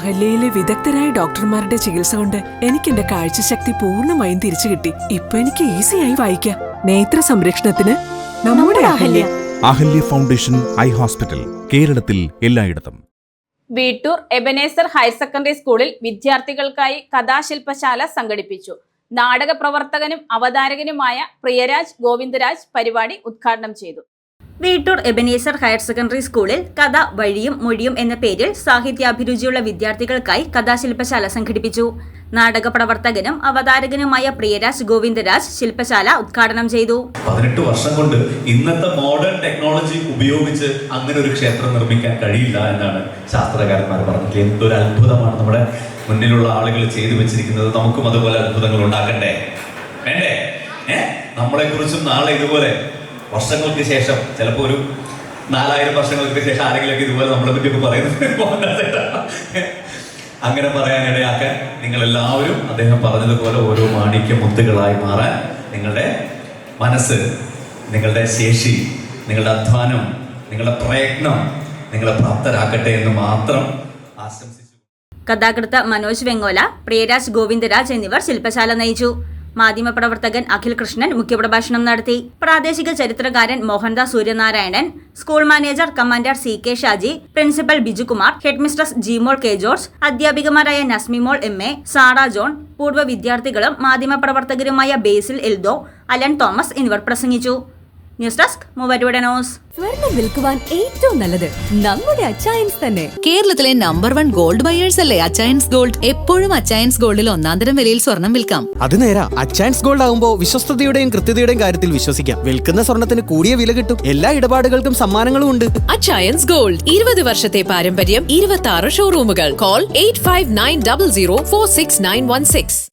അഹല്യയിലെ വിദഗ്ധരായ ഡോക്ടർമാരുടെ ചികിത്സ കൊണ്ട് എനിക്ക് എന്റെ കാഴ്ചശക്തി പൂർണ്ണമായും തിരിച്ചു കിട്ടി. ഇപ്പൊ എനിക്ക് ഈസിയായി വായിക്കാം. നേത്ര സംരക്ഷണത്തിന് നമ്മുടെ Ahalya. Ahalya foundation eye hospital, കേരളത്തിൽ എല്ലായിടത്തും. വീട്ടൂർ എബനേസർ ഹയർ സെക്കൻഡറി സ്കൂളിൽ വിദ്യാർത്ഥികൾക്കായി കഥാശില്പശാല സംഘടിപ്പിച്ചു. നാടക പ്രവർത്തകനും അവതാരകനുമായ പ്രിയരാജ് ഗോവിന്ദരാജ് പരിപാടി ഉദ്ഘാടനം ചെയ്തു. വീട്ടൂർ എബനേസർ ഹയർ സെക്കൻഡറി സ്കൂളിൽ കഥ വഴിയും മൊഴിയും എന്ന പേരിൽ സാഹിത്യാഭിരുചിയുള്ള വിദ്യാർത്ഥികൾക്കായി കഥാശില്പശാല സംഘടിപ്പിച്ചു. നാടക പ്രവർത്തകനും അവതാരകനുമായ പ്രിയരാജ് ഗോവിന്ദരാജ് ശില്പശാല ഉദ്ഘാടനം ചെയ്തു. 18 വർഷം കൊണ്ട് ഇന്നത്തെ മോഡേൺ ടെക്നോളജി ഉപയോഗിച്ച് അങ്ങനെ ഒരു ക്ഷേത്രം നിർമ്മിക്കാൻ കഴിയില്ല എന്നാണ് ശാസ്ത്രകാരന്മാർ പറഞ്ഞത്. എന്തൊരു അത്ഭുതമാണ് നമ്മുടെ മുന്നിലുള്ള ആളുകൾ ചെയ്തു വെച്ചിരിക്കുന്നത്. നമുക്കും അതുപോലെ അത്ഭുതങ്ങൾ ഉണ്ടാക്കണ്ടേ, വേണ്ടേ? നമ്മളെ കുറിച്ചും നാളെ ഇതുപോലെ വർഷങ്ങൾക്ക് ശേഷം, ചിലപ്പോൾ ഒരു 4000 വർഷങ്ങൾക്ക് ശേഷം ആരെങ്കിലൊക്കെ ഇതുപോലെ നമ്മളെ പറ്റിയൊക്കെ പറയുന്നത് അങ്ങനെ പറയാനിടയാക്കാൻ നിങ്ങൾ എല്ലാവരും അദ്ദേഹം പറഞ്ഞതുപോലെ ഓരോ മാണിക്യ മുത്തുകളായി മാറാൻ നിങ്ങളുടെ മനസ്സ്, നിങ്ങളുടെ ശേഷി, നിങ്ങളുടെ അധ്വാനം, നിങ്ങളുടെ പ്രയത്നം നിങ്ങളെ പ്രാപ്തരാക്കട്ടെ എന്ന് മാത്രം ആശംസിച്ചു. കഥാകൃത്ത് മനോജ് വെങ്ങോല, പ്രിയരാജ് ഗോവിന്ദരാജ് എന്നിവർ ശില്പശാല നയിച്ചു. മാധ്യമപ്രവർത്തകൻ അഖിൽ കൃഷ്ണൻ മുഖ്യപ്രഭാഷണം നടത്തി. പ്രാദേശിക ചരിത്രകാരൻ Mohandas Suryanarayanan, school manager commander CK Shaji, principal Bijukumar, headmistress Jimol K George, അധ്യാപികമാരായ നസ്മിമോൾ MA, സാറ ജോൺ, പൂർവ്വ വിദ്യാർത്ഥികളും മാധ്യമപ്രവർത്തകരുമായ ബേസിൽ എൽദോ, അലൻ തോമസ് എന്നിവർ പ്രസംഗിച്ചു. News desk Muvattupuzha news. സ്വർണം വിൽക്കുവാൻ ഏറ്റവും നല്ലത് നമ്മുടെ അച്ചയൻസ് തന്നെ. കേരളത്തിലെ നമ്പർ 1 ഗോൾഡ് ബയേഴ്സ് അല്ലേ അച്ചയൻസ് ഗോൾഡ്. എപ്പോഴും അച്ചയൻസ് ഗോൾഡിൽ ഒന്നാന്തരം വിലയിൽ സ്വർണം വിൽക്കാം. അത് നേരാ. അച്ചയൻസ് ഗോൾഡ് ആകുമ്പോൾ വിശ്വസ്തതയുടെയും കൃത്യതയുടെയും കാര്യത്തിൽ വിശ്വസിക്കാം. വിൽക്കുന്ന സ്വർണത്തിന് കൂടിയ വില കിട്ടും. എല്ലാ ഇടപാടുകൾക്കും സമ്മാനങ്ങളും ഉണ്ട്. അച്ചയൻസ് ഗോൾഡ് 20 വർഷത്തെ പാരമ്പര്യം, 26 ഷോറൂമുകൾ. കോൾ 8590046916.